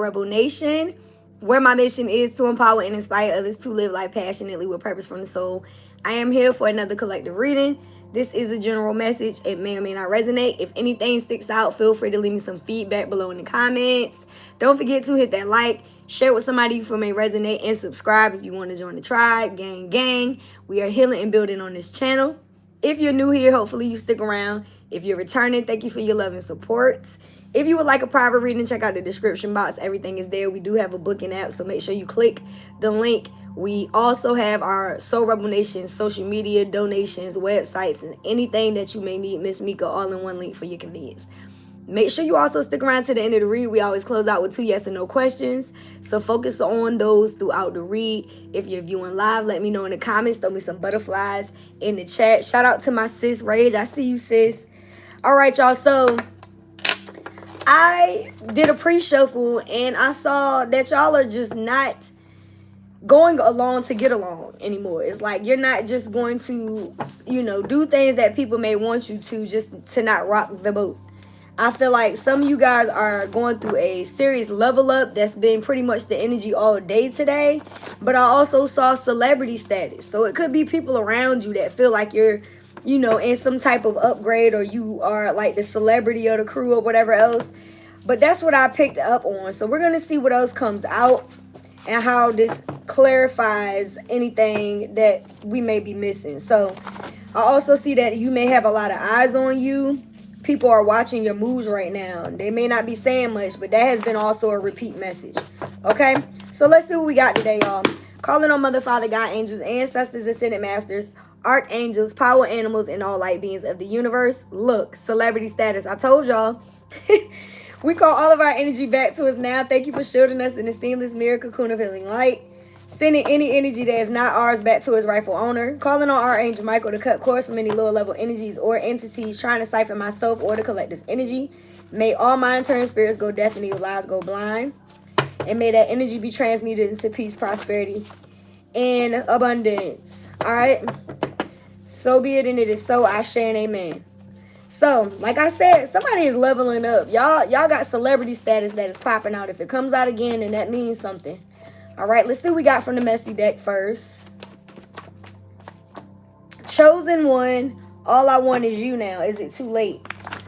Rebel Nation, where my mission is to empower and inspire others to live life passionately with purpose from the soul. I am here for another collective reading. This is a general message. It may or may not resonate. If anything sticks out, feel free to leave me some feedback below in the comments. Don't forget to hit that like, share with somebody you feel may resonate, and subscribe if you want to join the tribe. Gang. We are healing and building on this channel. If you're new here, hopefully you stick around. If you're returning, thank you for your love and support. If you would like a private reading, check out the description box. Everything is there. We do have a booking app, so make sure you click the link. We also have our Soul Rebel Nation social media, donations, websites, and anything that you may need, Miss Mika, all in one link for your convenience. Make sure you also stick around to the end of the read. We always close out with 2 yes and no questions, so focus on those throughout the read. If you're viewing live, let me know in the comments. Throw me some butterflies in the chat. Shout out to my sis, Rage. I see you, sis. All right, y'all. So I did a pre-shuffle, and I saw that y'all are just not going along to get along anymore. It's like you're not just going to, do things that people may want you to just to not rock the boat. I feel like some of you guys are going through a serious level up that's been pretty much the energy all day today. But I also saw celebrity status. So it could be people around you that feel like you're, in some type of upgrade, or you are like the celebrity of the crew or whatever else. But that's what I picked up on. So we're going to see what else comes out and how this clarifies anything that we may be missing. So I also see that you may have a lot of eyes on you. People are watching your moves right now. They may not be saying much, but that has been also a repeat message. Okay? So let's see what we got today, y'all. Calling on Mother, Father, God, angels, ancestors, ascended masters, archangels, power animals, and all light beings of the universe. Look, celebrity status. I told y'all. We call all of our energy back to us now. Thank you for shielding us in the seamless mirror cocoon of healing light. Sending any energy that is not ours back to its rightful owner. Calling on Archangel Michael to cut cords from any lower level energies or entities trying to siphon myself or to collect this energy. May all mind-turning spirits go deaf and evil lies go blind. And may that energy be transmuted into peace, prosperity, and abundance. All right? So be it, and it is so. Ashe and amen. So, like I said, somebody is leveling up. Y'all got celebrity status that is popping out. If it comes out again, then that means something. All right, let's see what we got from the messy deck first. Chosen one. All I want is you now. Is it too late?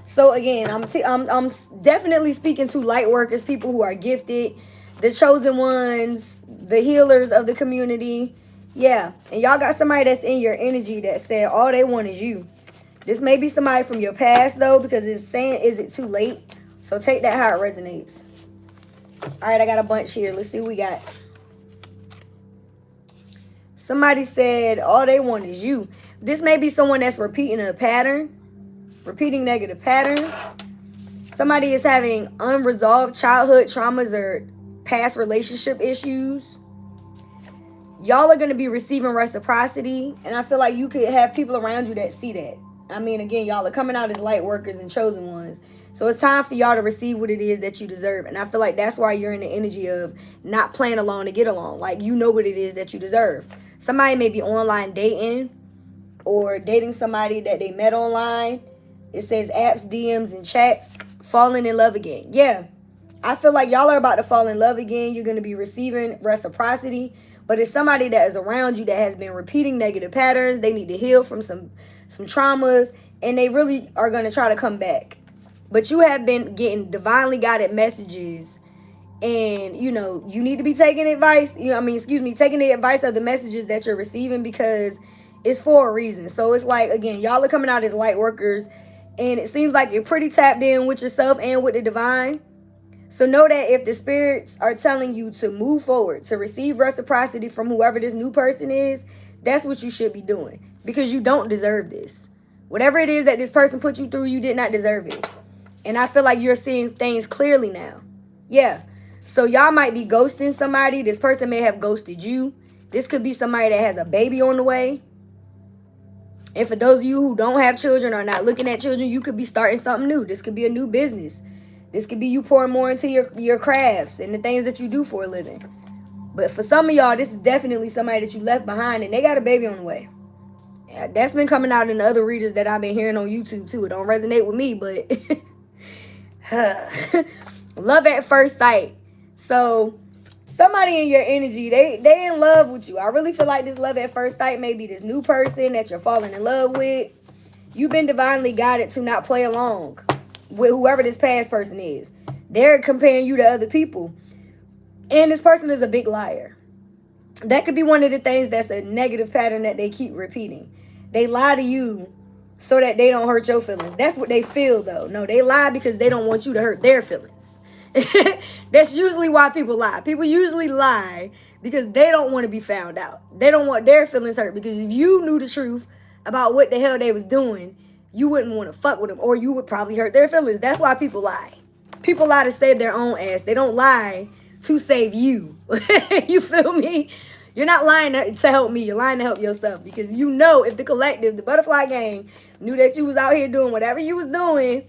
So again, I'm definitely speaking to light workers, people who are gifted, the chosen ones, the healers of the community. Yeah, and y'all got somebody that's in your energy that said all they want is you. This may be somebody from your past, though, because it's saying, is it too late? So take that how it resonates. All right, I got a bunch here. Let's see what we got. Somebody said, all they want is you. This may be someone that's repeating a pattern, repeating negative patterns. Somebody is having unresolved childhood traumas or past relationship issues. Y'all are going to be receiving reciprocity, and I feel like you could have people around you that see that. I mean, again, y'all are coming out as light workers and chosen ones. So it's time for y'all to receive what it is that you deserve. And I feel like that's why you're in the energy of not playing along to get along. Like, you know what it is that you deserve. Somebody may be online dating or dating somebody that they met online. It says apps, DMs, and chats. Falling in love again. Yeah. I feel like y'all are about to fall in love again. You're going to be receiving reciprocity. But it's somebody that is around you that has been repeating negative patterns. They need to heal from some traumas, and they really are going to try to come back. But you have been getting divinely guided messages, and you need to be taking advice. Taking the advice of the messages that you're receiving, because it's for a reason. So it's like, again, y'all are coming out as light workers, and it seems like you're pretty tapped in with yourself and with the divine. So know that if the spirits are telling you to move forward, to receive reciprocity from whoever this new person is, that's what you should be doing. Because you don't deserve this. Whatever it is that this person put you through, you did not deserve it. And I feel like you're seeing things clearly now. Yeah. So y'all might be ghosting somebody. This person may have ghosted you. This could be somebody that has a baby on the way. And for those of you who don't have children or not looking at children, you could be starting something new. This could be a new business. This could be you pouring more into your crafts and the things that you do for a living. But for some of y'all, this is definitely somebody that you left behind, and they got a baby on the way. That's been coming out in the other readers that I've been hearing on YouTube too. It don't resonate with me, but love at first sight. So somebody in your energy, they in love with you. I really feel like this love at first sight may be this new person that you're falling in love with. You've been divinely guided to not play along with whoever this past person is. They're comparing you to other people. And this person is a big liar. That could be one of the things that's a negative pattern that they keep repeating. They lie to you so that they don't hurt your feelings. That's what they feel, though. No, they lie because they don't want you to hurt their feelings. That's usually why people lie. People usually lie because they don't want to be found out. They don't want their feelings hurt, because if you knew the truth about what the hell they was doing, you wouldn't want to fuck with them, or you would probably hurt their feelings. That's why people lie. People lie to save their own ass. They don't lie to save you. You feel me? You're not lying to help me. You're lying to help yourself, because you know if the collective, the butterfly gang, knew that you was out here doing whatever you was doing,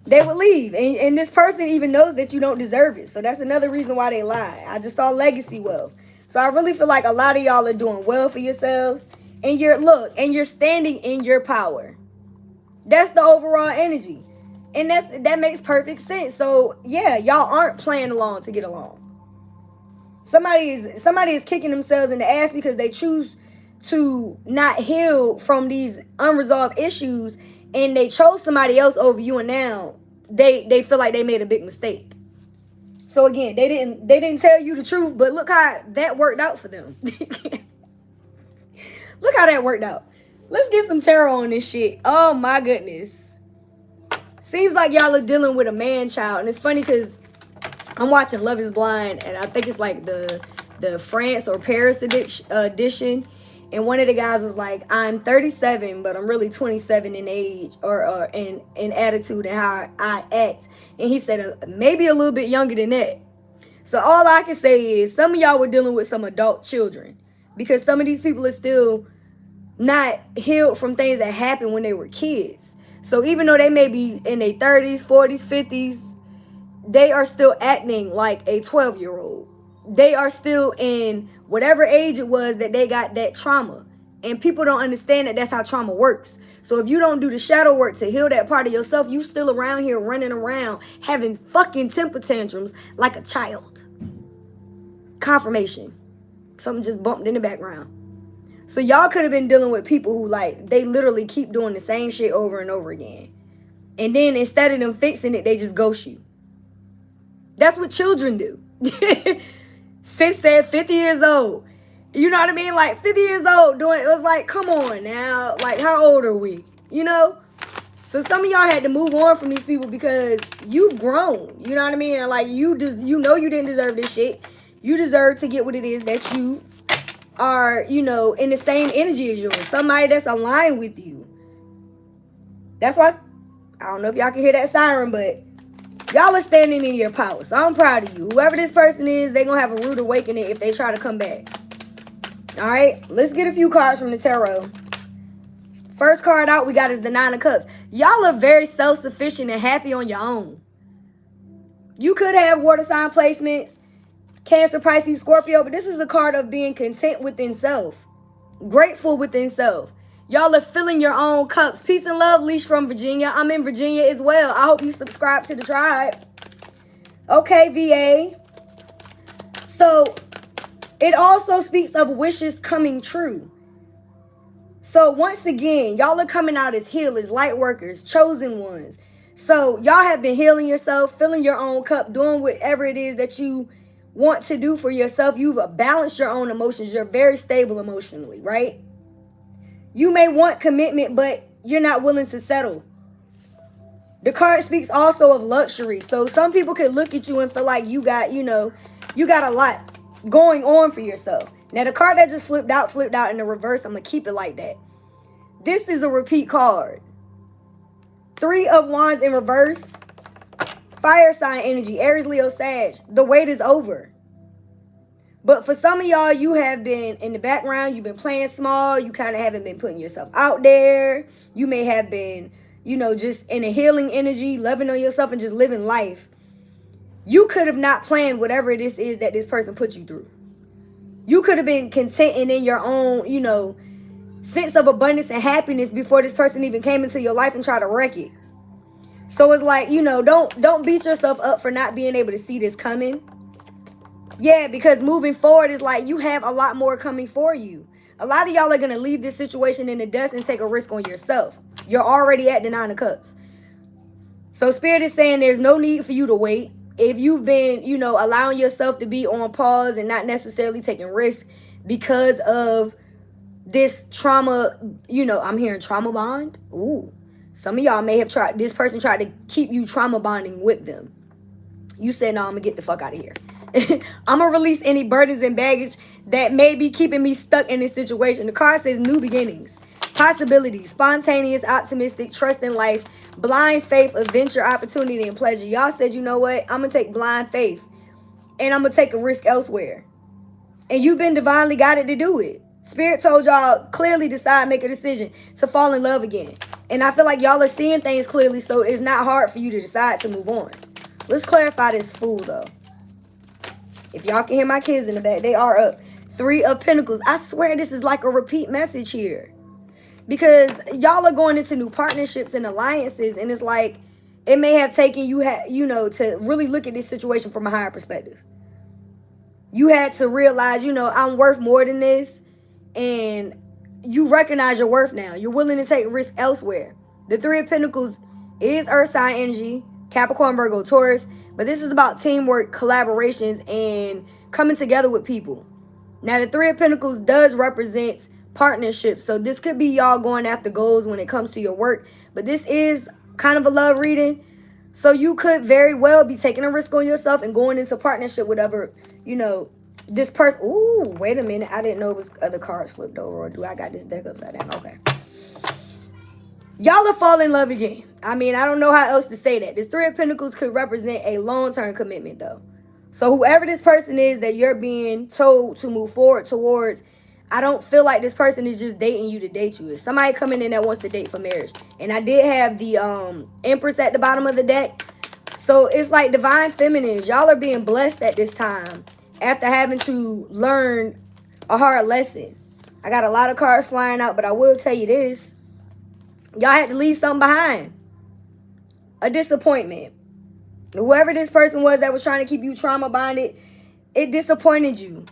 they would leave. And this person even knows that you don't deserve it. So that's another reason why they lie. I just saw legacy wealth. So I really feel like a lot of y'all are doing well for yourselves. And you're standing in your power. That's the overall energy. And that makes perfect sense. So yeah, y'all aren't playing along to get along. Somebody is kicking themselves in the ass because they choose to not heal from these unresolved issues, and they chose somebody else over you, and now they feel like they made a big mistake. So again, they didn't tell you the truth, but look how that worked out for them. Look how that worked out. Let's get some tarot on this shit. Oh my goodness. Seems like y'all are dealing with a man-child, and it's funny because I'm watching Love is Blind, and I think it's like the France or Paris edition. And one of the guys was like, I'm 37, but I'm really 27 in age or in attitude and how I act. And he said, maybe a little bit younger than that. So all I can say is some of y'all were dealing with some adult children, because some of these people are still not healed from things that happened when they were kids. So even though they may be in their 30s, 40s, 50s, they are still acting like a 12-year-old. They are still in whatever age it was that they got that trauma. And people don't understand that that's how trauma works. So if you don't do the shadow work to heal that part of yourself, you still around here running around having fucking temper tantrums like a child. Confirmation. Something just bumped in the background. So y'all could have been dealing with people who, like, they literally keep doing the same shit over and over again. And then instead of them fixing it, they just ghost you. That's what children do. Sis said 50 years old. You know what I mean? Like 50 years old doing it was like, come on now. Like, how old are we? You know? So some of y'all had to move on from these people because you've grown. You know what I mean? And like you know you didn't deserve this shit. You deserve to get what it is that you are, you know, in the same energy as yours. Somebody that's aligned with you. That's why I don't know if y'all can hear that siren, but y'all are standing in your power. So I'm proud of you. Whoever this person is, they're going to have a rude awakening if they try to come back. All right, let's get a few cards from the tarot. First card out we got is the Nine of Cups. Y'all are very self-sufficient and happy on your own. You could have water sign placements, Cancer, Pisces, Scorpio, but this is a card of being content within self, grateful within self. Y'all are filling your own cups. Peace and love, Leash from Virginia. I'm in Virginia as well. I hope you subscribe to the tribe. Okay, VA. So it also speaks of wishes coming true. So once again, y'all are coming out as healers, light workers, chosen ones. So y'all have been healing yourself, filling your own cup, doing whatever it is that you want to do for yourself. You've balanced your own emotions. You're very stable emotionally, right? You may want commitment, but you're not willing to settle. The card speaks also of luxury. So some people could look at you and feel like you got, you know, you got a lot going on for yourself. Now, the card that just flipped out in the reverse. I'm going to keep it like that. This is a repeat card. 3 of Wands in reverse. Fire sign energy. Aries, Leo, Sag. The wait is over. But for some of y'all, you have been in the background. You've been playing small. You kind of haven't been putting yourself out there. You may have been, you know, just in a healing energy, loving on yourself and just living life. You could have not planned whatever this is that this person put you through. You could have been content and in your own, you know, sense of abundance and happiness before this person even came into your life and tried to wreck it. So it's like, you know, don't beat yourself up for not being able to see this coming. Yeah, because moving forward is like you have a lot more coming for you. A lot of y'all are going to leave this situation in the dust and take a risk on yourself. You're already at the 9 of Cups. So Spirit is saying there's no need for you to wait. If you've been, you know, allowing yourself to be on pause and not necessarily taking risks because of this trauma, you know, I'm hearing trauma bond. Ooh, some of y'all may have tried, this person tried to keep you trauma bonding with them. You said, no, I'm going to get the fuck out of here. I'm going to release any burdens and baggage that may be keeping me stuck in this situation. The card says new beginnings, possibilities, spontaneous, optimistic, trust in life, blind faith, adventure, opportunity, and pleasure. Y'all said, you know what? I'm going to take blind faith and I'm going to take a risk elsewhere. And you've been divinely guided to do it. Spirit told y'all clearly decide, make a decision to fall in love again. And I feel like y'all are seeing things clearly, so it's not hard for you to decide to move on. Let's clarify this fool, though. If y'all can hear my kids in the back, they are up. 3 of Pentacles. I swear this is like a repeat message here. Because y'all are going into new partnerships and alliances, and it's like it may have taken you, you know, to really look at this situation from a higher perspective. You had to realize, you know, I'm worth more than this, and you recognize your worth now. You're willing to take risks elsewhere. The 3 of Pentacles is Earth sign energy, Capricorn, Virgo, Taurus, but this is about teamwork, collaborations, and coming together with people. Now, the 3 of Pentacles does represent partnerships, so this could be y'all going after goals when it comes to your work, but this is kind of a love reading, so you could very well be taking a risk on yourself and going into partnership with other, you know, this person. Ooh, wait a minute. I didn't know it was other cards flipped over, or do I got this deck upside down? Okay. Y'all are falling in love again. I mean, I don't know how else to say that. This 3 of Pentacles could represent a long-term commitment, though. So whoever this person is that you're being told to move forward towards, I don't feel like this person is just dating you to date you. It's somebody coming in that wants to date for marriage. And I did have the Empress at the bottom of the deck. So it's like divine feminines. Y'all are being blessed at this time after having to learn a hard lesson. I got a lot of cards flying out, but I will tell you this. Y'all had to leave something behind. A disappointment. Whoever this person was that was trying to keep you trauma bonded, it disappointed you.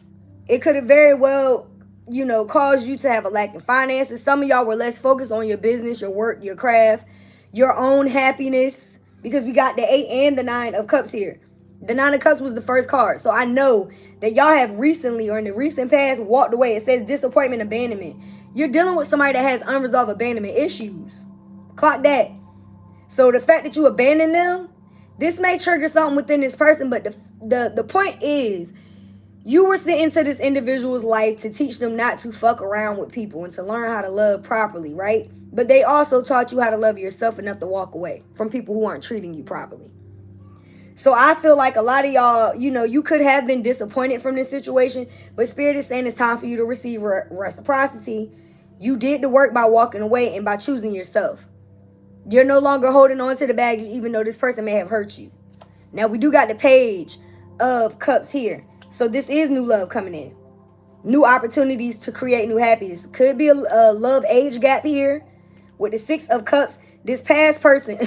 It could have very well, you know, caused you to have a lack in finances. Some of y'all were less focused on your business, your work, your craft, your own happiness. Because we got the 8 and the 9 of Cups here. The 9 of Cups was the first card. So I know that y'all have recently or in the recent past walked away. It says disappointment, abandonment. You're dealing with somebody that has unresolved abandonment issues. Clock that. So the fact that you abandon them, this may trigger something within this person. But the point is, you were sent into this individual's life to teach them not to fuck around with people and to learn how to love properly, right? But they also taught you how to love yourself enough to walk away from people who aren't treating you properly. So I feel like a lot of y'all, you know, you could have been disappointed from this situation, but Spirit is saying it's time for you to receive reciprocity. You did the work by walking away and by choosing yourself. You're no longer holding on to the baggage, even though this person may have hurt you. Now, we do got the Page of Cups here. So this is new love coming in. New opportunities to create new happiness. Could be a love age gap here. With the 6 of Cups, this past person...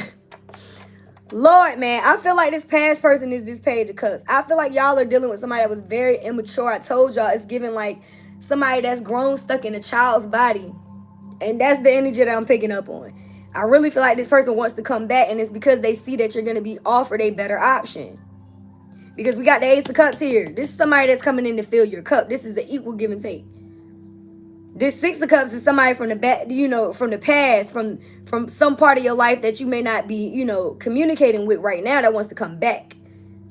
Lord, man, I feel like this past person is this Page of Cups. I feel like y'all are dealing with somebody that was very immature. I told y'all it's giving like somebody that's grown, stuck in a child's body. And that's the energy that I'm picking up on. I really feel like this person wants to come back, and it's because they see that you're going to be offered a better option. Because we got the Ace of Cups here. This is somebody that's coming in to fill your cup. This is the equal give and take. This 6 of Cups is somebody from the back, you know, from the past, from some part of your life that you may not be, you know, communicating with right now that wants to come back.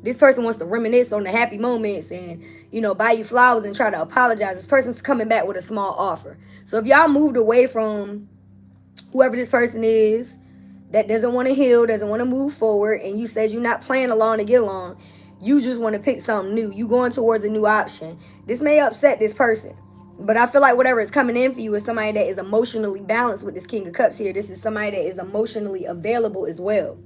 This person wants to reminisce on the happy moments and, you know, buy you flowers and try to apologize. This person's coming back with a small offer. So if y'all moved away from whoever this person is that doesn't want to heal, doesn't want to move forward, and you said you're not playing along to get along, you just want to pick something new. You going towards a new option. This may upset this person. But I feel like whatever is coming in for you is somebody that is emotionally balanced with this King of Cups here. This is somebody that is emotionally available as well.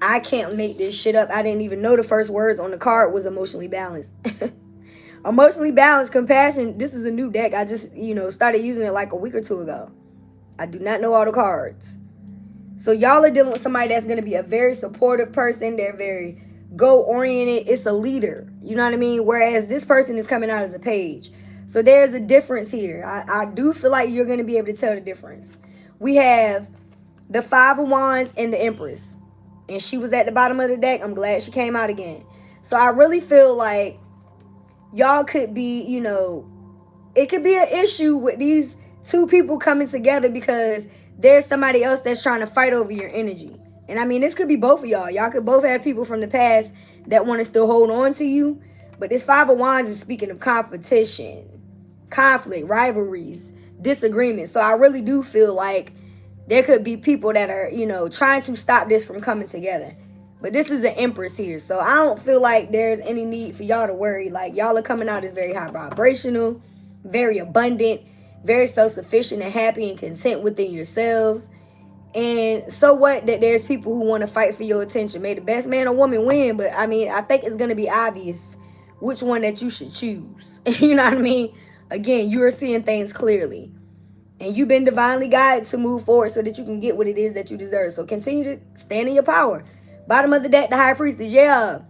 I can't make this shit up. I didn't even know the first words on the card was emotionally balanced. Emotionally balanced, compassion. This is a new deck. I just, you know, started using it like a week or two ago. I do not know all the cards. So y'all are dealing with somebody that's going to be a very supportive person. They're very goal-oriented. It's a leader. You know what I mean? Whereas this person is coming out as a page. So there's a difference here. I do feel like you're going to be able to tell the difference. We have the Five of Wands and the Empress. And she was at the bottom of the deck. I'm glad she came out again. So I really feel like y'all could be, you know, it could be an issue with these two people coming together because there's somebody else that's trying to fight over your energy. And I mean, this could be both of y'all. Y'all could both have people from the past that want to still hold on to you. But this Five of Wands is speaking of competition, conflict, rivalries, disagreement. So I really do feel like there could be people that are, you know, trying to stop this from coming together. But this is an Empress here. So I don't feel like there's any need for y'all to worry. Like, y'all are coming out as very high vibrational, very abundant, very self-sufficient and happy and content within yourselves. And so what that there's people who want to fight for your attention. May the best man or woman win. But I mean, I think it's going to be obvious which one that you should choose. You know what I mean? Again, you are seeing things clearly. And you've been divinely guided to move forward so that you can get what it is that you deserve. So continue to stand in your power. Bottom of the deck, the High Priestess. Yeah.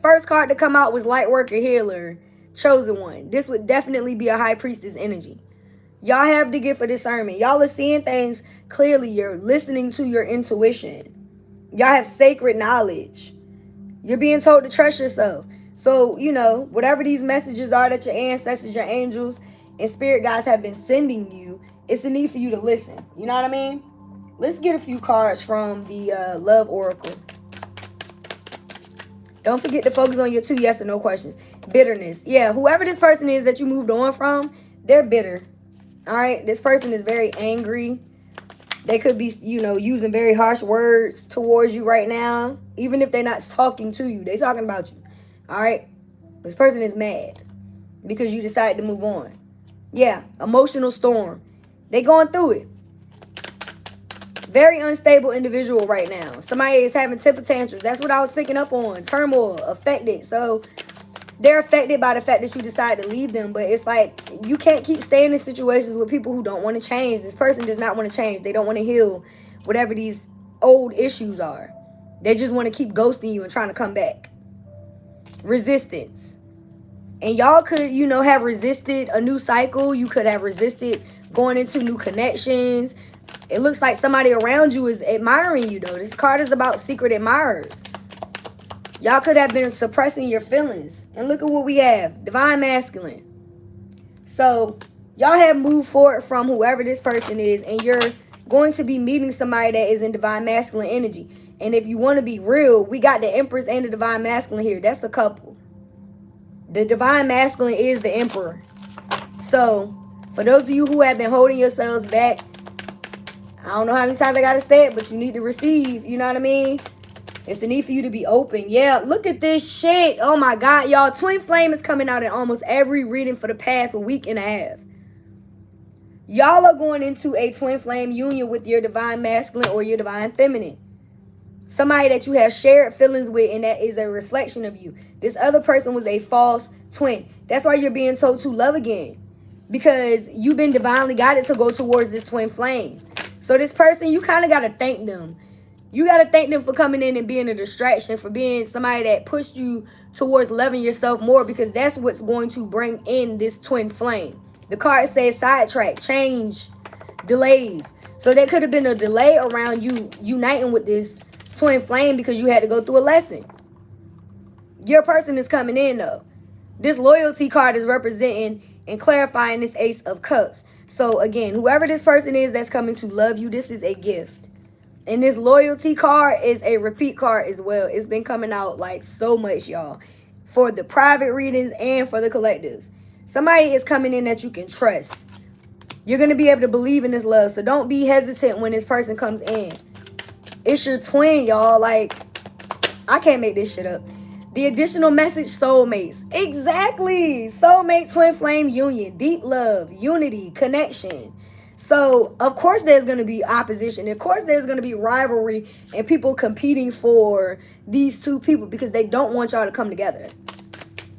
First card to come out was Light Worker Healer. Chosen One. This would definitely be a High Priestess energy. Y'all have the gift of discernment. Y'all are seeing things clearly. You're listening to your intuition. Y'all have sacred knowledge. You're being told to trust yourself. So, you know, whatever these messages are that your ancestors, your angels, and spirit guides have been sending you, it's a need for you to listen. You know what I mean? Let's get a few cards from the Love Oracle. Don't forget to focus on your 2 yes or no questions. Bitterness. Yeah, whoever this person is that you moved on from, they're bitter. All right? This person is very angry. They could be, you know, using very harsh words towards you right now. Even if they're not talking to you, they're talking about you. All right? This person is mad because you decided to move on. Yeah, emotional storm. They going through it. Very unstable individual right now. Somebody is having temper tantrums. That's what I was picking up on. Turmoil, affected. So they're affected by the fact that you decided to leave them. But it's like you can't keep staying in situations with people who don't want to change. This person does not want to change. They don't want to heal whatever these old issues are. They just want to keep ghosting you and trying to come back. Resistance. And y'all could, you know, have resisted a new cycle. You could have resisted going into new connections. It looks like somebody around you is admiring you, though. This card is about secret admirers. Y'all could have been suppressing your feelings. And look at what we have. Divine Masculine. So, y'all have moved forward from whoever this person is. And you're going to be meeting somebody that is in Divine Masculine energy. And if you want to be real, we got the Empress and the Divine Masculine here. That's a couple. The Divine Masculine is the Emperor. So, for those of you who have been holding yourselves back, I don't know how many times I gotta say it, but you need to receive. You know what I mean? It's a need for you to be open. Yeah, look at this shit. Oh my God, y'all. Twin Flame is coming out in almost every reading for the past week and a half. Y'all are going into a Twin Flame union with your Divine Masculine or your Divine Feminine. Somebody that you have shared feelings with, and that is a reflection of you. This other person was a false twin. That's why you're being told to love again. Because you've been divinely guided to go towards this Twin Flame. So this person, you kind of got to thank them. You got to thank them for coming in and being a distraction, for being somebody that pushed you towards loving yourself more, because that's what's going to bring in this Twin Flame. The card says sidetrack, change, delays. So there could have been a delay around you uniting with this Twin Flame because you had to go through a lesson. Your person is coming in, though. This loyalty card is representing and clarifying this Ace of Cups. So, again, whoever this person is that's coming to love you, this is a gift. And this loyalty card is a repeat card as well. It's been coming out like so much, y'all. For the private readings and for the collectives. Somebody is coming in that you can trust. You're going to be able to believe in this love. So, don't be hesitant when this person comes in. It's your twin, y'all. Like, I can't make this shit up. The additional message, soulmates. Exactly. Soulmate, twin flame union, deep love, unity, connection. So, of course, there's going to be opposition. Of course, there's going to be rivalry and people competing for these two people because they don't want y'all to come together.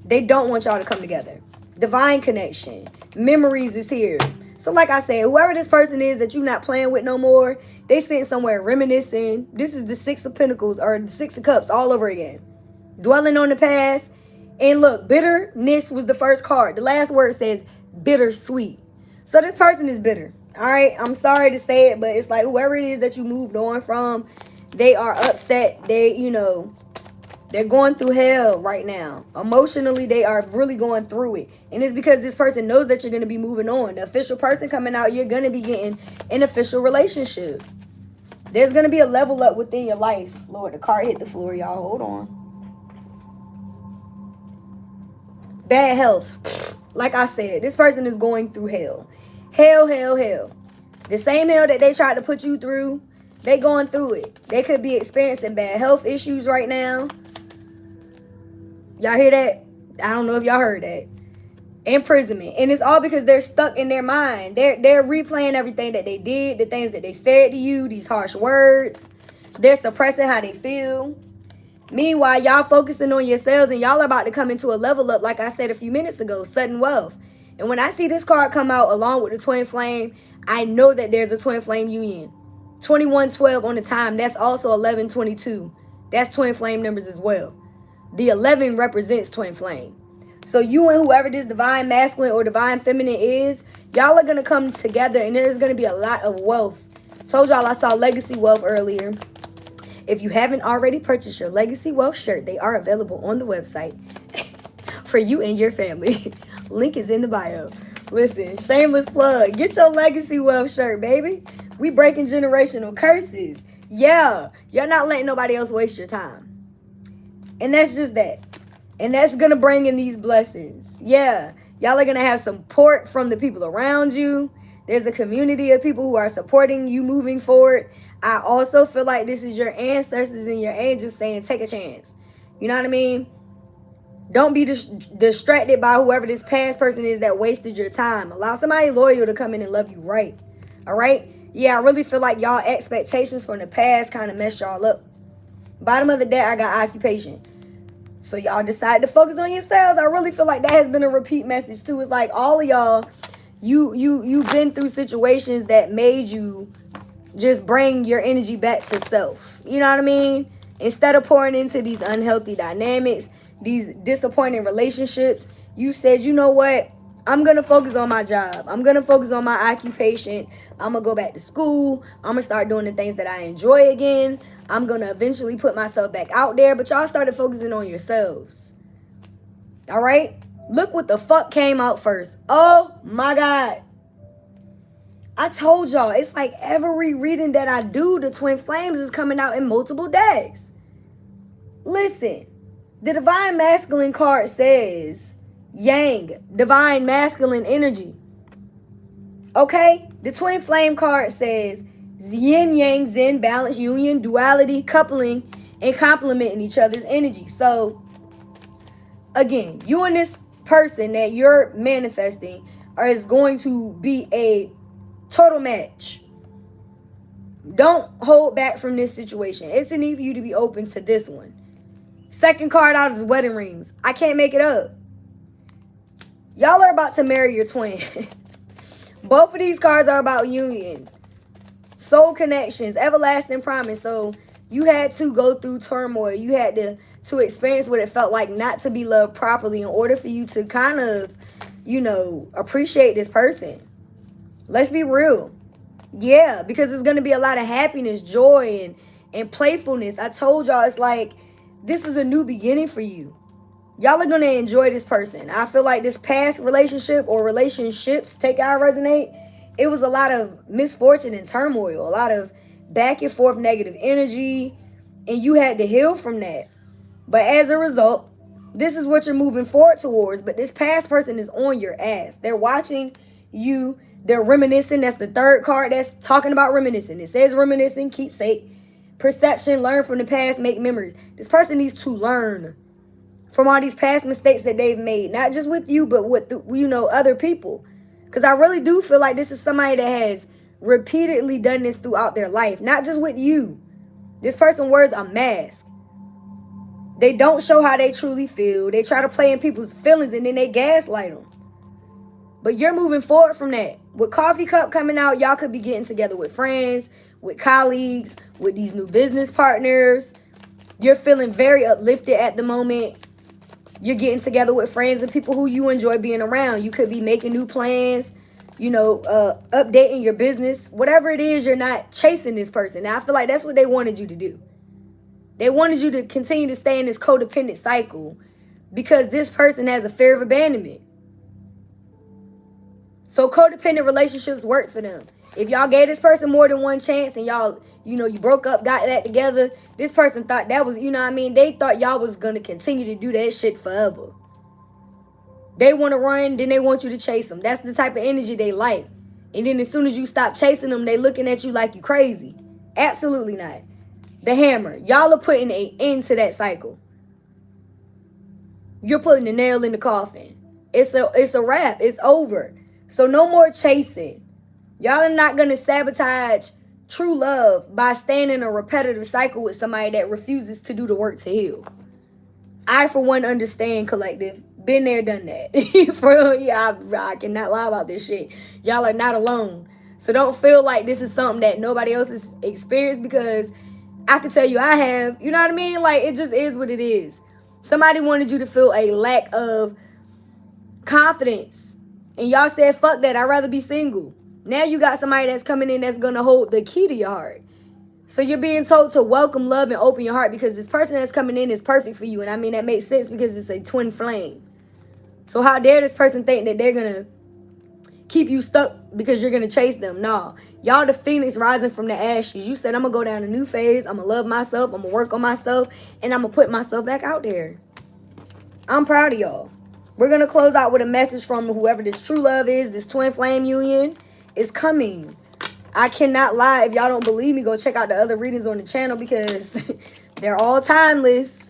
They don't want y'all to come together. Divine connection. Memories is here. So like I said, whoever this person is that you're not playing with no more, they sitting somewhere reminiscing. This is the Six of Pentacles or the Six of Cups all over again. Dwelling on the past. And look, bitterness was the first card. The last word says bittersweet. So this person is bitter. All right. I'm sorry to say it, but it's like whoever it is that you moved on from, they are upset. They, you know, they're going through hell right now. Emotionally, they are really going through it. And it's because this person knows that you're going to be moving on. The official person coming out, you're going to be getting an official relationship. There's going to be a level up within your life. Lord, the card hit the floor, y'all. Hold on. Bad health. Like I said, this person is going through hell. Hell, hell, hell. The same hell that they tried to put you through, they going through it. They could be experiencing bad health issues right now. Y'all hear that? I don't know if y'all heard that. Imprisonment. And it's all because they're stuck in their mind. They're replaying everything that they did, the things that they said to you, these harsh words. They're suppressing how they feel. Meanwhile, y'all focusing on yourselves and y'all are about to come into a level up, like I said a few minutes ago, sudden wealth. And when I see this card come out along with the twin flame, I know that there's a twin flame union. 2112 on the time, that's also 1122. That's twin flame numbers as well. The 11 represents twin flame. So you and whoever this divine masculine or divine feminine is, y'all are going to come together and there's going to be a lot of wealth. Told y'all I saw legacy wealth earlier. If you haven't already purchased your legacy wealth shirt, they are available on the website for you and your family. Link is in the bio. Listen, shameless plug. Get your legacy wealth shirt, baby. We breaking generational curses. Yeah, you're not letting nobody else waste your time. And that's just that. And that's going to bring in these blessings. Yeah, y'all are going to have support from the people around you. There's a community of people who are supporting you moving forward. I also feel like this is your ancestors and your angels saying, take a chance. You know what I mean? Don't be distracted by whoever this past person is that wasted your time. Allow somebody loyal to come in and love you right. All right? Yeah, I really feel like y'all expectations from the past kind of messed y'all up. Bottom of the deck, I got occupation. So y'all decide to focus on yourselves. I really feel like that has been a repeat message too. It's like all of y'all, you've been through situations that made you just bring your energy back to self. You know what I mean? Instead of pouring into these unhealthy dynamics, these disappointing relationships, you said, you know what? I'm going to focus on my job. I'm going to focus on my occupation. I'm going to go back to school. I'm going to start doing the things that I enjoy again. I'm going to eventually put myself back out there. But y'all started focusing on yourselves. All right? Look what the fuck came out first. Oh, my God. I told y'all, it's like every reading that I do, the twin flames is coming out in multiple decks. Listen, the divine masculine card says yang, divine masculine energy. Okay? The twin flame card says yin, yang, zen, balance, union, duality, coupling, and complementing each other's energy. So, again, you and this person that you're manifesting is going to be a total match. Don't hold back from this situation. It's a need for you to be open to this one. Second card out is wedding rings. I can't make it up. Y'all are about to marry your twin. Both of these cards are about union, soul connections, everlasting promise. So you had to go through turmoil. You had to experience what it felt like not to be loved properly in order for you to kind of, you know, appreciate this person. Let's be real. Yeah, because it's going to be a lot of happiness, joy, and playfulness. I told y'all, it's like, this is a new beginning for you. Y'all are going to enjoy this person. I feel like this past relationship or relationships, take out resonate, it was a lot of misfortune and turmoil, a lot of back and forth negative energy, and you had to heal from that. But as a result, this is what you're moving forward towards, but this past person is on your ass. They're watching you. They're reminiscing. That's the third card that's talking about reminiscing. It says reminiscing, keepsake, perception, learn from the past, make memories. This person needs to learn from all these past mistakes that they've made, not just with you, but with, you know, other people. Because I really do feel like this is somebody that has repeatedly done this throughout their life, not just with you. This person wears a mask. They don't show how they truly feel. They try to play in people's feelings and then they gaslight them. But you're moving forward from that. With coffee cup coming out, y'all could be getting together with friends, with colleagues, with these new business partners. You're feeling very uplifted at the moment. You're getting together with friends and people who you enjoy being around. You could be making new plans, you know, updating your business. Whatever it is, you're not chasing this person. Now, I feel like that's what they wanted you to do. They wanted you to continue to stay in this codependent cycle because this person has a fear of abandonment. So codependent relationships work for them. If y'all gave this person more than one chance and y'all, you know, you broke up, got that together, this person thought that was, you know what I mean? They thought y'all was going to continue to do that shit forever. They want to run, then they want you to chase them. That's the type of energy they like. And then as soon as you stop chasing them, they looking at you like you crazy. Absolutely not. The hammer. Y'all are putting an end to that cycle. You're putting the nail in the coffin. It's a wrap. It's over. So no more chasing. Y'all are not going to sabotage true love by staying in a repetitive cycle with somebody that refuses to do the work to heal. I, for one, understand, collective. Been there, done that. I cannot lie about this shit. Y'all are not alone. So don't feel like this is something that nobody else has experienced, because I can tell you I have. You know what I mean? Like, it just is what it is. Somebody wanted you to feel a lack of confidence. And y'all said, fuck that, I'd rather be single. Now you got somebody that's coming in that's going to hold the key to your heart. So you're being told to welcome love and open your heart, because this person that's coming in is perfect for you. And I mean, that makes sense because it's a twin flame. So how dare this person think that they're going to keep you stuck because you're going to chase them? No. Y'all the phoenix rising from the ashes. You said, I'm going to go down a new phase. I'm going to love myself. I'm going to work on myself. And I'm going to put myself back out there. I'm proud of y'all. We're going to close out with a message from whoever this true love is. This twin flame union is coming. I cannot lie. If y'all don't believe me, go check out the other readings on the channel, because they're all timeless.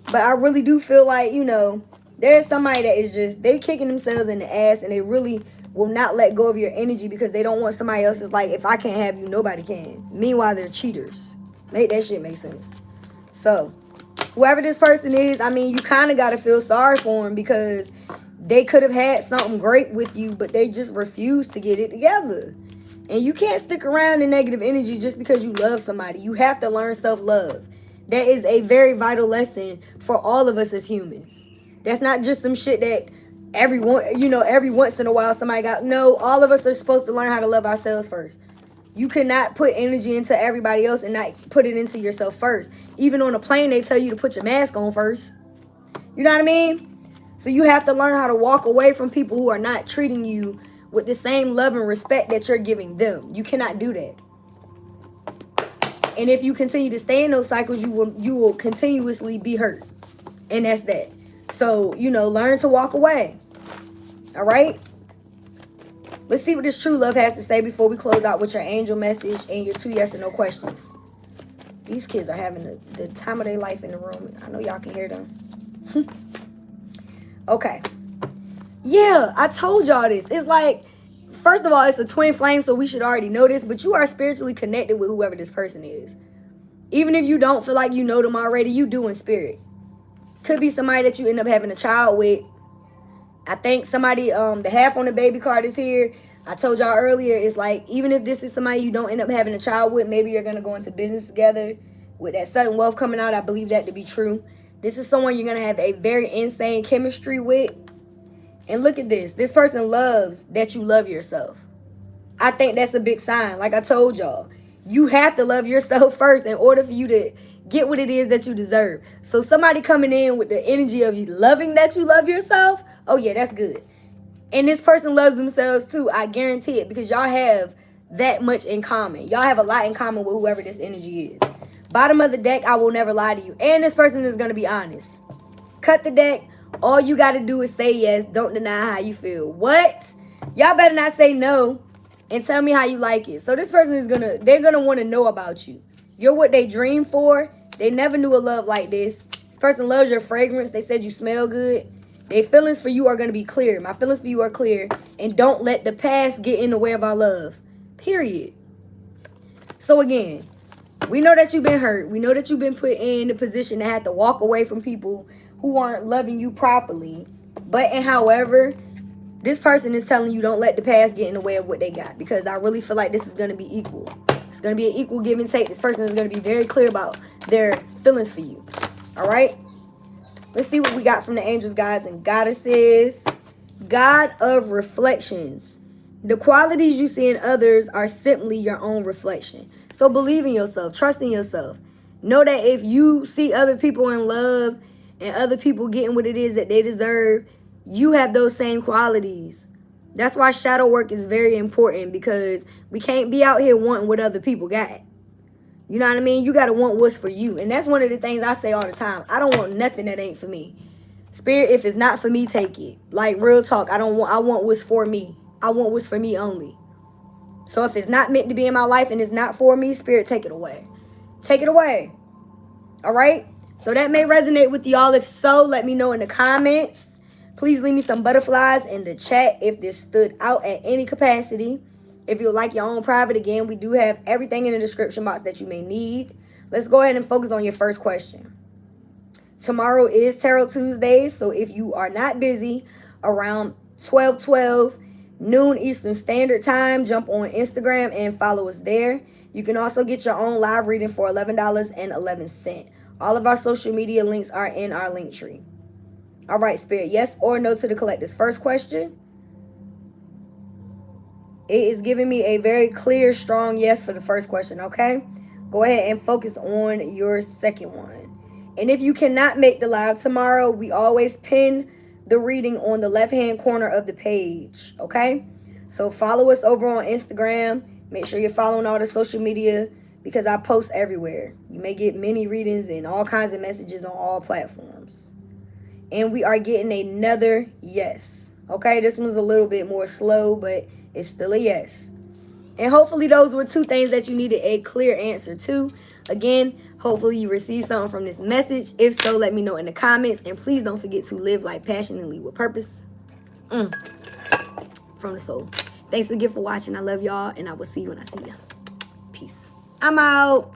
But I really do feel like, you know, there's somebody that is just, they kicking themselves in the ass, and they really will not let go of your energy because they don't want somebody else's, like, if I can't have you, nobody can. Meanwhile, they're cheaters. Make that shit make sense. So whoever this person is, I mean, you kind of got to feel sorry for them, because they could have had something great with you, but they just refused to get it together. And you can't stick around in negative energy just because you love somebody. You have to learn self-love. That is a very vital lesson for all of us as humans. That's not just some shit that everyone, you know, every once in a while somebody got. No, all of us are supposed to learn how to love ourselves first. You cannot put energy into everybody else and not put it into yourself first. Even on a plane, they tell you to put your mask on first. You know what I mean? So you have to learn how to walk away from people who are not treating you with the same love and respect that you're giving them. You cannot do that. And if you continue to stay in those cycles, you will continuously be hurt. And that's that. So, you know, learn to walk away. All right? Let's see what this true love has to say before we close out with your angel message and your 2 yes and no questions. These kids are having the time of their life in the room. I know y'all can hear them. Okay. Yeah, I told y'all this. It's like, first of all, it's a twin flame, so we should already know this, but you are spiritually connected with whoever this person is. Even if you don't feel like you know them already, you do in spirit. Could be somebody that you end up having a child with. I think somebody, the half on the baby card is here. I told y'all earlier, it's like, even if this is somebody you don't end up having a child with, maybe you're going to go into business together. With that sudden wealth coming out, I believe that to be true. This is someone you're going to have a very insane chemistry with. And look at this. This person loves that you love yourself. I think that's a big sign. Like I told y'all, you have to love yourself first in order for you to get what it is that you deserve. So somebody coming in with the energy of you loving that you love yourself, oh yeah, that's good. And this person loves themselves too. I guarantee it, because y'all have that much in common. Y'all have a lot in common with whoever this energy is. Bottom of the deck, I will never lie to you. And this person is going to be honest. Cut the deck. All you got to do is say yes. Don't deny how you feel. What? Y'all better not say no and tell me how you like it. So this person is they're going to want to know about you. You're what they dream for. They never knew a love like this. This person loves your fragrance. They said you smell good. Their feelings for you are going to be clear. My feelings for you are clear. And don't let the past get in the way of our love. Period. So again, we know that you've been hurt. We know that you've been put in the position to have to walk away from people who aren't loving you properly. But and however, This person is telling you don't let the past get in the way of what they got, because I really feel like this is going to be equal. It's going to be an equal give and take. This person is going to be very clear about their feelings for you. All right? Let's see what we got from the angels, guys, and goddesses. God of reflections. The qualities you see in others are simply your own reflection. So believe in yourself. Trust in yourself. Know that if you see other people in love and other people getting what it is that they deserve, you have those same qualities. That's why shadow work is very important, because we can't be out here wanting what other people got. You know what I mean? You got to want what's for you. And that's one of the things I say all the time. I don't want nothing that ain't for me. Spirit, if it's not for me, take it. Like, real talk, I want what's for me. I want what's for me only. So if it's not meant to be in my life and it's not for me, Spirit, take it away. Take it away. All right? So that may resonate with y'all. If so, let me know in the comments. Please leave me some butterflies in the chat if this stood out at any capacity. If you would like your own private, again, we do have everything in the description box that you may need. Let's go ahead and focus on your first question. Tomorrow is Tarot Tuesday, so if you are not busy, around 12:12 noon Eastern Standard Time, jump on Instagram and follow us there. You can also get your own live reading for $11.11. All of our social media links are in our link tree. All right, Spirit, yes or no to the collector's first question? It is giving me a very clear, strong yes for the first question, okay? Go ahead and focus on your second one. And if you cannot make the live tomorrow, we always pin the reading on the left-hand corner of the page, okay? So follow us over on Instagram. Make sure you're following all the social media, because I post everywhere. You may get mini readings and all kinds of messages on all platforms. And we are getting another yes, okay? This one's a little bit more slow, but it's still a yes. And hopefully those were two things that you needed a clear answer to. Again, hopefully you received something from this message. If so, let me know in the comments. And please don't forget to live life passionately with purpose. From the soul. Thanks again for watching. I love y'all, and I will see you when I see you. Peace. I'm out.